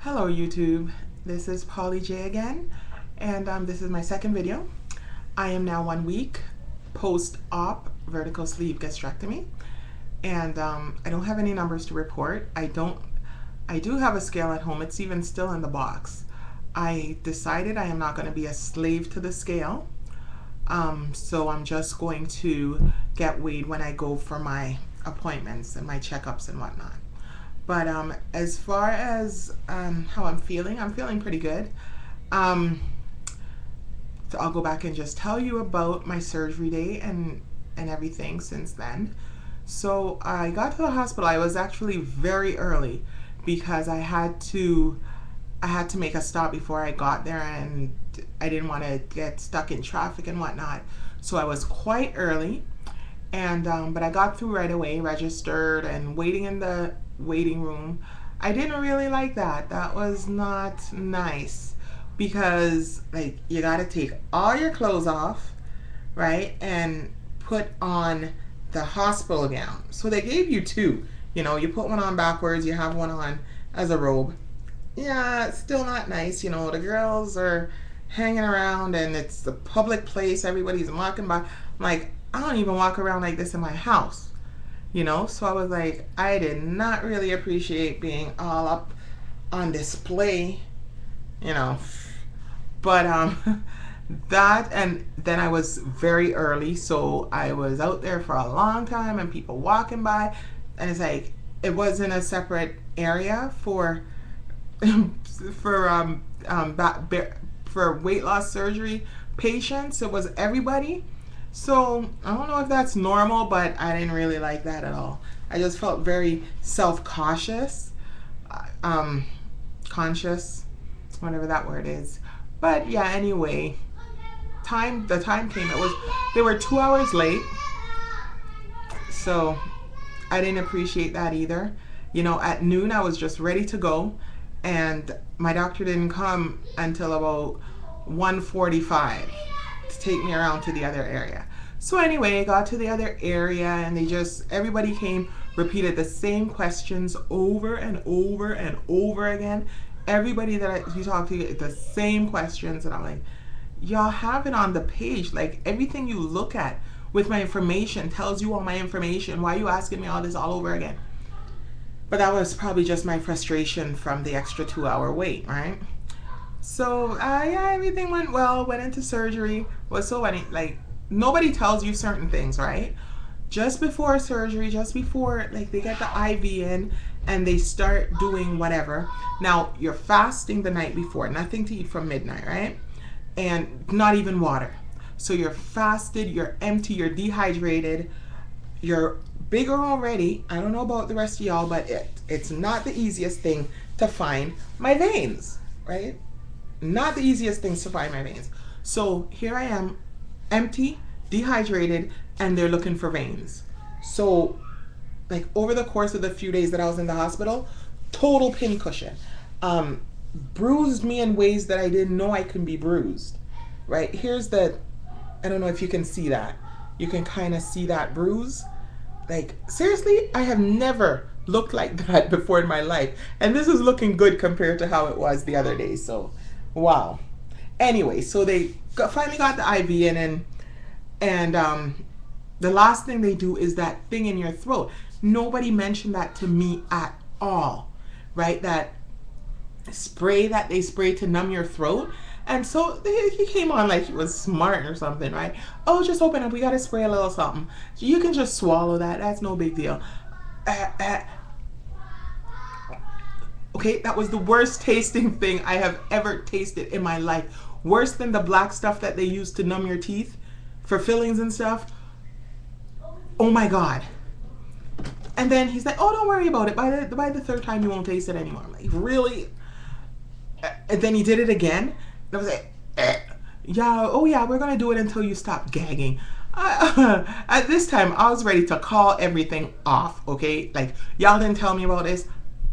Hello YouTube, this is polliejaye again, and this is my second video. I am now 1 week post-op vertical sleeve gastrectomy, and I don't have any numbers to report. I do have a scale at home. It's even still in the box. I decided I am not going to be a slave to the scale, so I'm just going to get weighed when I go for my appointments and my checkups and whatnot. But as far as how I'm feeling pretty good. So I'll go back and just tell you about my surgery day and everything since then. So I got to the hospital. I was actually very early because I had to make a stop before I got there, and I didn't want to get stuck in traffic and whatnot. So I was quite early, and but I got through right away, registered, and waiting in the waiting room. I didn't really like that. That was not nice because like you got to take all your clothes off, right, and put on the hospital gown. So they gave you two. You know, you put one on backwards, you have one on as a robe. Yeah, it's still not nice. You know, the girls are hanging around and it's a public place. Everybody's walking by. I'm like, I don't even walk around like this in my house. You know, so I was like, I did not really appreciate being all up on display, you know. But that, and then I was very early, so I was out there for a long time and people walking by, and it's like it wasn't a separate area for for weight loss surgery patients. It was everybody. So I don't know if that's normal, but I didn't really like that at all. I just felt very self-cautious, conscious, whatever that word is. But yeah, anyway, the time came. They were 2 hours late, so I didn't appreciate that either. You know, at noon I was just ready to go, and my doctor didn't come until about 1:45 to take me around to the other area. So anyway, I got to the other area and everybody came, repeated the same questions over and over and over again. Everybody that you talk to, the same questions, and I'm like, y'all have it on the page. Like everything you look at with my information tells you all my information. Why are you asking me all this all over again? But that was probably just my frustration from the extra 2 hour wait, right? So yeah, everything went well. Went into surgery. Was so funny. Like nobody tells you certain things, right? Just before surgery, just before like they get the IV in and they start doing whatever. Now you're fasting the night before, nothing to eat from midnight, right? And not even water. So you're fasted, you're empty, you're dehydrated, you're bigger already. I don't know about the rest of y'all, but it's not the easiest thing to find my veins, right? Not the easiest things to find my veins. So here I am, empty, dehydrated, and they're looking for veins. So like over the course of the few days that I was in the hospital, total pincushion. Bruised me in ways that I didn't know I could be bruised, right? Here's I don't know if you can see that. You can kind of see that bruise. Like seriously, I have never looked like that before in my life. And this is looking good compared to how it was the other day. So wow. Anyway, so they finally got the IV in, and the last thing they do is that thing in your throat. Nobody mentioned that to me at all, right? That spray that they spray to numb your throat. And so he came on like he was smart or something, right? Oh, just open up. We got to spray a little something. You can just swallow that. That's no big deal. Okay, that was the worst tasting thing I have ever tasted in my life. Worse than the black stuff that they use to numb your teeth for fillings and stuff. Oh my God. And then he's like, oh, don't worry about it. By the third time, you won't taste it anymore. I'm like, really? And then he did it again. And I was like, yeah, oh yeah, we're going to do it until you stop gagging. At this time, I was ready to call everything off, okay? Like, y'all didn't tell me about this.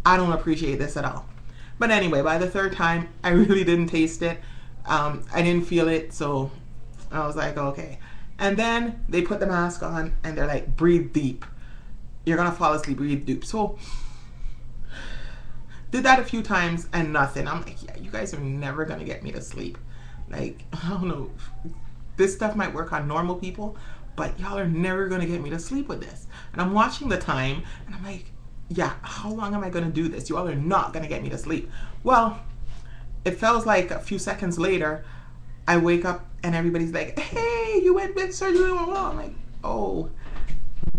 I don't appreciate this at all. But anyway, by the third time, I really didn't taste it. I didn't feel it, so I was like, okay. And then they put the mask on, and they're like, breathe deep. You're going to fall asleep, breathe deep. So Did that a few times and nothing. I'm like, yeah, you guys are never gonna get me to sleep. Like, I don't know. This stuff might work on normal people, but y'all are never gonna get me to sleep with this. And I'm watching the time and I'm like, yeah, how long am I gonna do this? You all are not gonna get me to sleep. Well, it feels like a few seconds later, I wake up and everybody's like, hey, you went with surgery. I'm like, oh.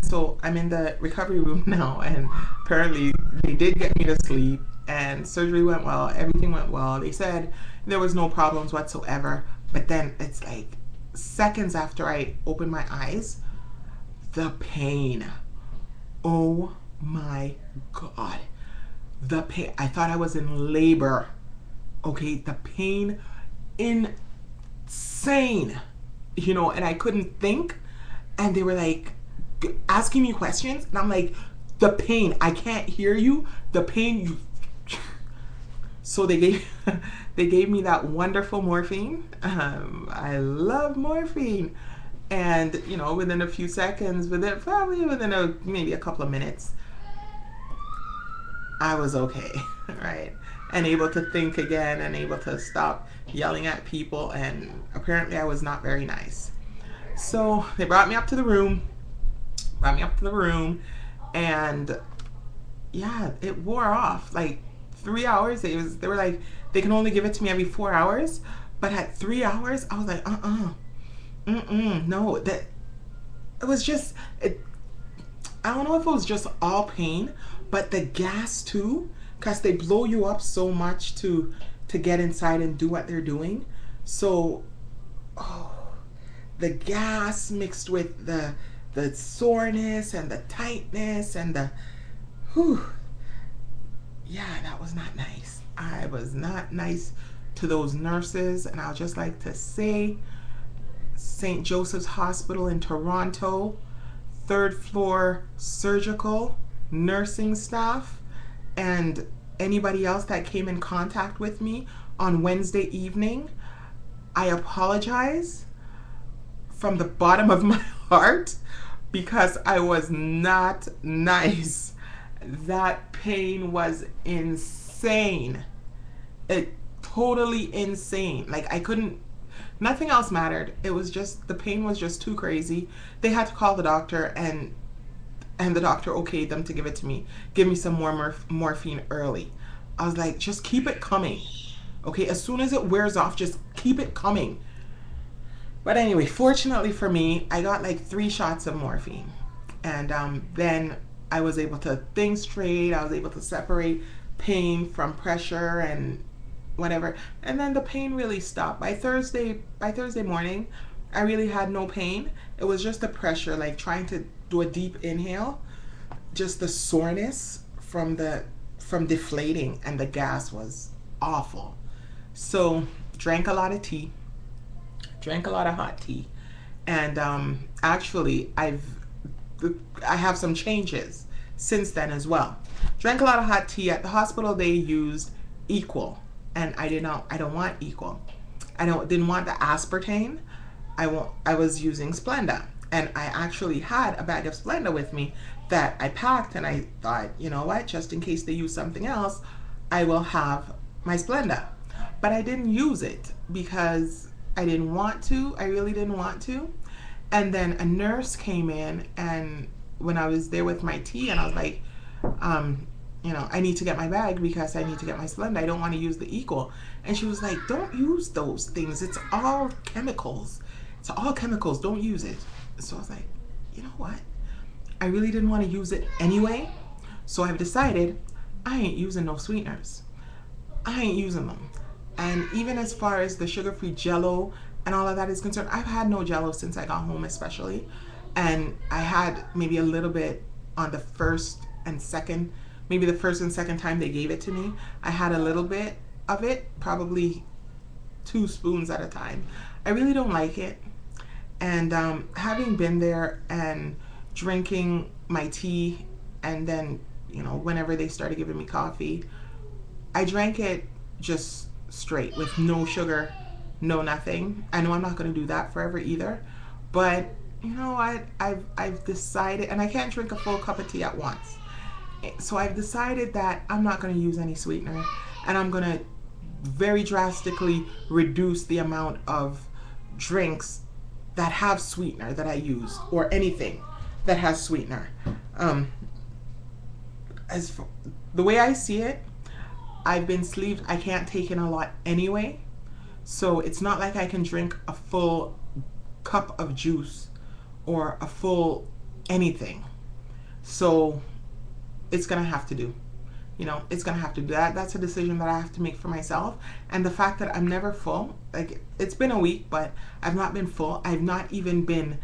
So I'm in the recovery room now, and apparently they did get me to sleep, and surgery went well, everything went well. They said there was no problems whatsoever, but then it's like seconds after I opened my eyes, the pain. Oh my God. The pain. I thought I was in labor. Okay, the pain, insane. You know, and I couldn't think, and they were like asking me questions, and I'm like, the pain, I can't hear you, the pain, you. So they gave me that wonderful morphine. I love morphine, and you know, within a few seconds, probably within maybe a couple of minutes, I was okay, right, and able to think again, and able to stop yelling at people, and apparently I was not very nice. So they brought me up to the room, and yeah, it wore off. Like 3 hours, they were like, they can only give it to me every 4 hours, but at 3 hours, I was like, no, that it was just, I don't know if it was just all pain, but the gas too, because they blow you up so much to get inside and do what they're doing. So, the gas mixed with the soreness and the tightness and the, yeah, that was not nice. I was not nice to those nurses, and I'll just like to say, St. Joseph's Hospital in Toronto, 3rd floor surgical nursing staff, and anybody else that came in contact with me on Wednesday evening, I apologize from the bottom of my heart because I was not nice. That pain was insane. It totally insane. Like I couldn't, nothing else mattered. It was just, the pain was just too crazy. They had to call the doctor, and the doctor okayed them to give it to me, give me some more morphine early. I was like, just keep it coming. Okay, as soon as it wears off, just keep it coming. But anyway, fortunately for me, I got like 3 shots of morphine. And then I was able to think straight. I was able to separate pain from pressure and whatever. And then the pain really stopped. By Thursday morning, I really had no pain. It was just the pressure, like trying to do a deep inhale, just the soreness from deflating, and the gas was awful. So drank a lot of tea, drank a lot of hot tea, and actually I have some changes since then as well. Drank a lot of hot tea. At the hospital they used Equal, and I don't want Equal. Didn't want the aspartame. I was using Splenda, and I actually had a bag of Splenda with me that I packed, and I thought, you know what, just in case they use something else, I will have my Splenda. But I didn't use it because I didn't want to. I really didn't want to. And then a nurse came in, and when I was there with my tea, and I was like, you know, I need to get my bag because I need to get my Splenda. I don't want to use the Equal. And she was like, don't use those things. It's all chemicals. It's all chemicals. Don't use it. So I was like, you know what? I really didn't want to use it anyway. So I've decided I ain't using no sweeteners. I ain't using them. And even as far as the sugar-free Jello and all of that is concerned, I've had no Jello since I got home, especially. And I had maybe a little bit on the first and second, maybe the first and second time they gave it to me. I had a little bit of it, probably 2 spoons at a time. I really don't like it. And having been there and drinking my tea, and then, you know, whenever they started giving me coffee, I drank it just straight with no sugar, no nothing. I know I'm not going to do that forever either, but you know what, I've decided, and I can't drink a full cup of tea at once. So I've decided that I'm not going to use any sweetener, and I'm going to very drastically reduce the amount of drinks that have sweetener that I use, or anything that has sweetener. As for, the way I see it, I've been sleeved. I can't take in a lot anyway, so it's not like I can drink a full cup of juice or a full anything. So it's gonna have to do. It's gonna have to do that. That's a decision that I have to make for myself. And the fact that I'm never full, like, it's been a week, but I've not been full. I've not even been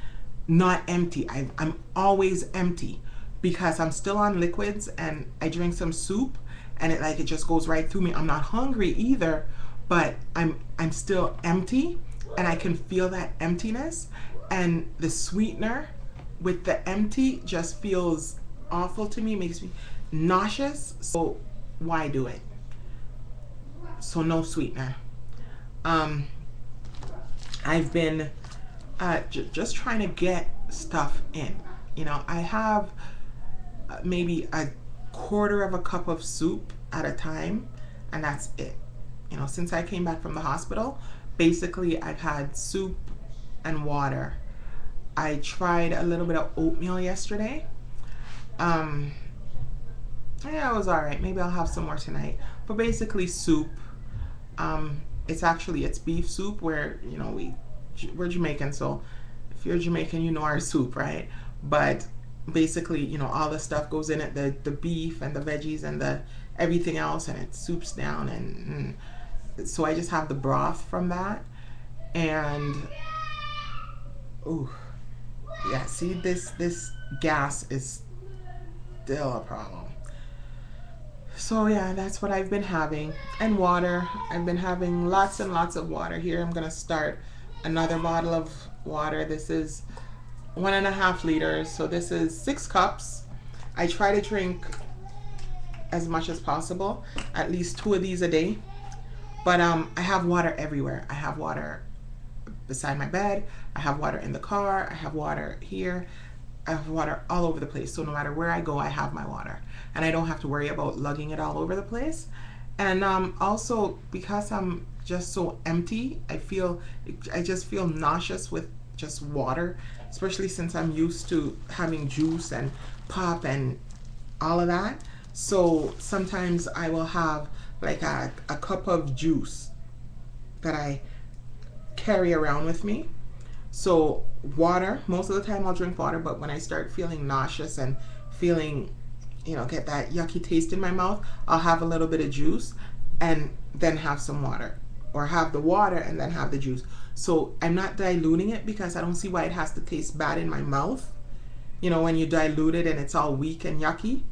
not empty. I'm always empty because I'm still on liquids, and I drink some soup, and it just goes right through me. I'm not hungry either, but I'm still empty, and I can feel that emptiness, and the sweetener with the empty just feels awful to me, makes me nauseous. So why do it? So no sweetener. I've been just trying to get stuff in. I have maybe a quarter of a cup of soup at a time, and that's it. Since I came back from the hospital, basically I've had soup and water. I tried a little bit of oatmeal yesterday. Yeah, it was all right. Maybe I'll have some more tonight. But basically soup. It's beef soup, where we're Jamaican, so if you're Jamaican, you know our soup, right? But basically, all the stuff goes in it, the beef and the veggies and the everything else, and it soups down, and so I just have the broth from that. And ooh, yeah, see, this gas is still a problem. So yeah, that's what I've been having. And water. I've been having lots and lots of water. Here I'm gonna start another bottle of water. This is 1.5 liters, so this is 6 cups. I try to drink as much as possible, at least 2 of these a day. But I have water everywhere. I have water beside my bed, I have water in the car, I have water here, I have water all over the place. So no matter where I go, I have my water, and I don't have to worry about lugging it all over the place. And also, because I'm just so empty, I just feel nauseous with just water, especially since I'm used to having juice and pop and all of that. So sometimes I will have like a cup of juice that I carry around with me. So water, most of the time I'll drink water, but when I start feeling nauseous and feeling, get that yucky taste in my mouth, I'll have a little bit of juice and then have some water, or have the water and then have the juice. So I'm not diluting it, because I don't see why it has to taste bad in my mouth. When you dilute it and it's all weak and yucky,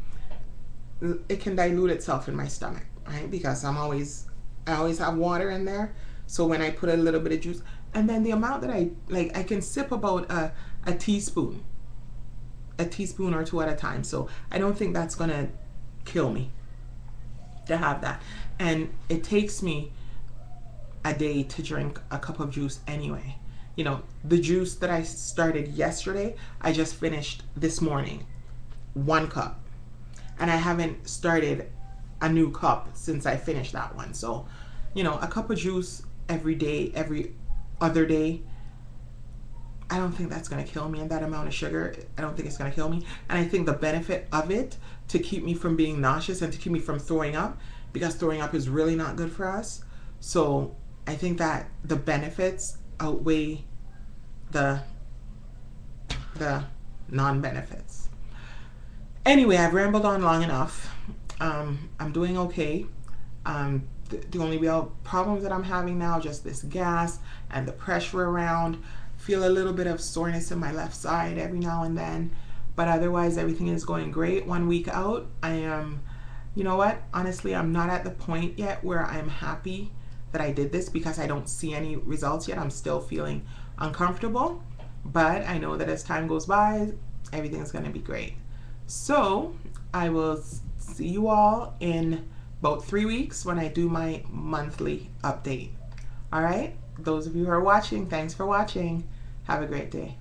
it can dilute itself in my stomach, right? Because I always have water in there. So when I put a little bit of juice, and then the amount that I can sip about a teaspoon or 2 at a time. So I don't think that's gonna kill me to have that. And it takes me a day to drink a cup of juice anyway. The juice that I started yesterday, I just finished this morning, 1 cup. And I haven't started a new cup since I finished that one. So, a cup of juice every day, every other day, I don't think that's going to kill me. And that amount of sugar, I don't think it's going to kill me. And I think the benefit of it, to keep me from being nauseous and to keep me from throwing up, because throwing up is really not good for us. So I think that the benefits outweigh the non-benefits. Anyway, I've rambled on long enough. I'm doing okay. The only real problems that I'm having now, just this gas and the pressure around. Feel a little bit of soreness in my left side every now and then, but otherwise everything is going great. 1 week out, I am, honestly, I'm not at the point yet where I'm happy that I did this, because I don't see any results yet. I'm still feeling uncomfortable, but I know that as time goes by, everything's going to be great. So I will see you all in about 3 weeks when I do my monthly update. All right, those of you who are watching, thanks for watching. Have a great day.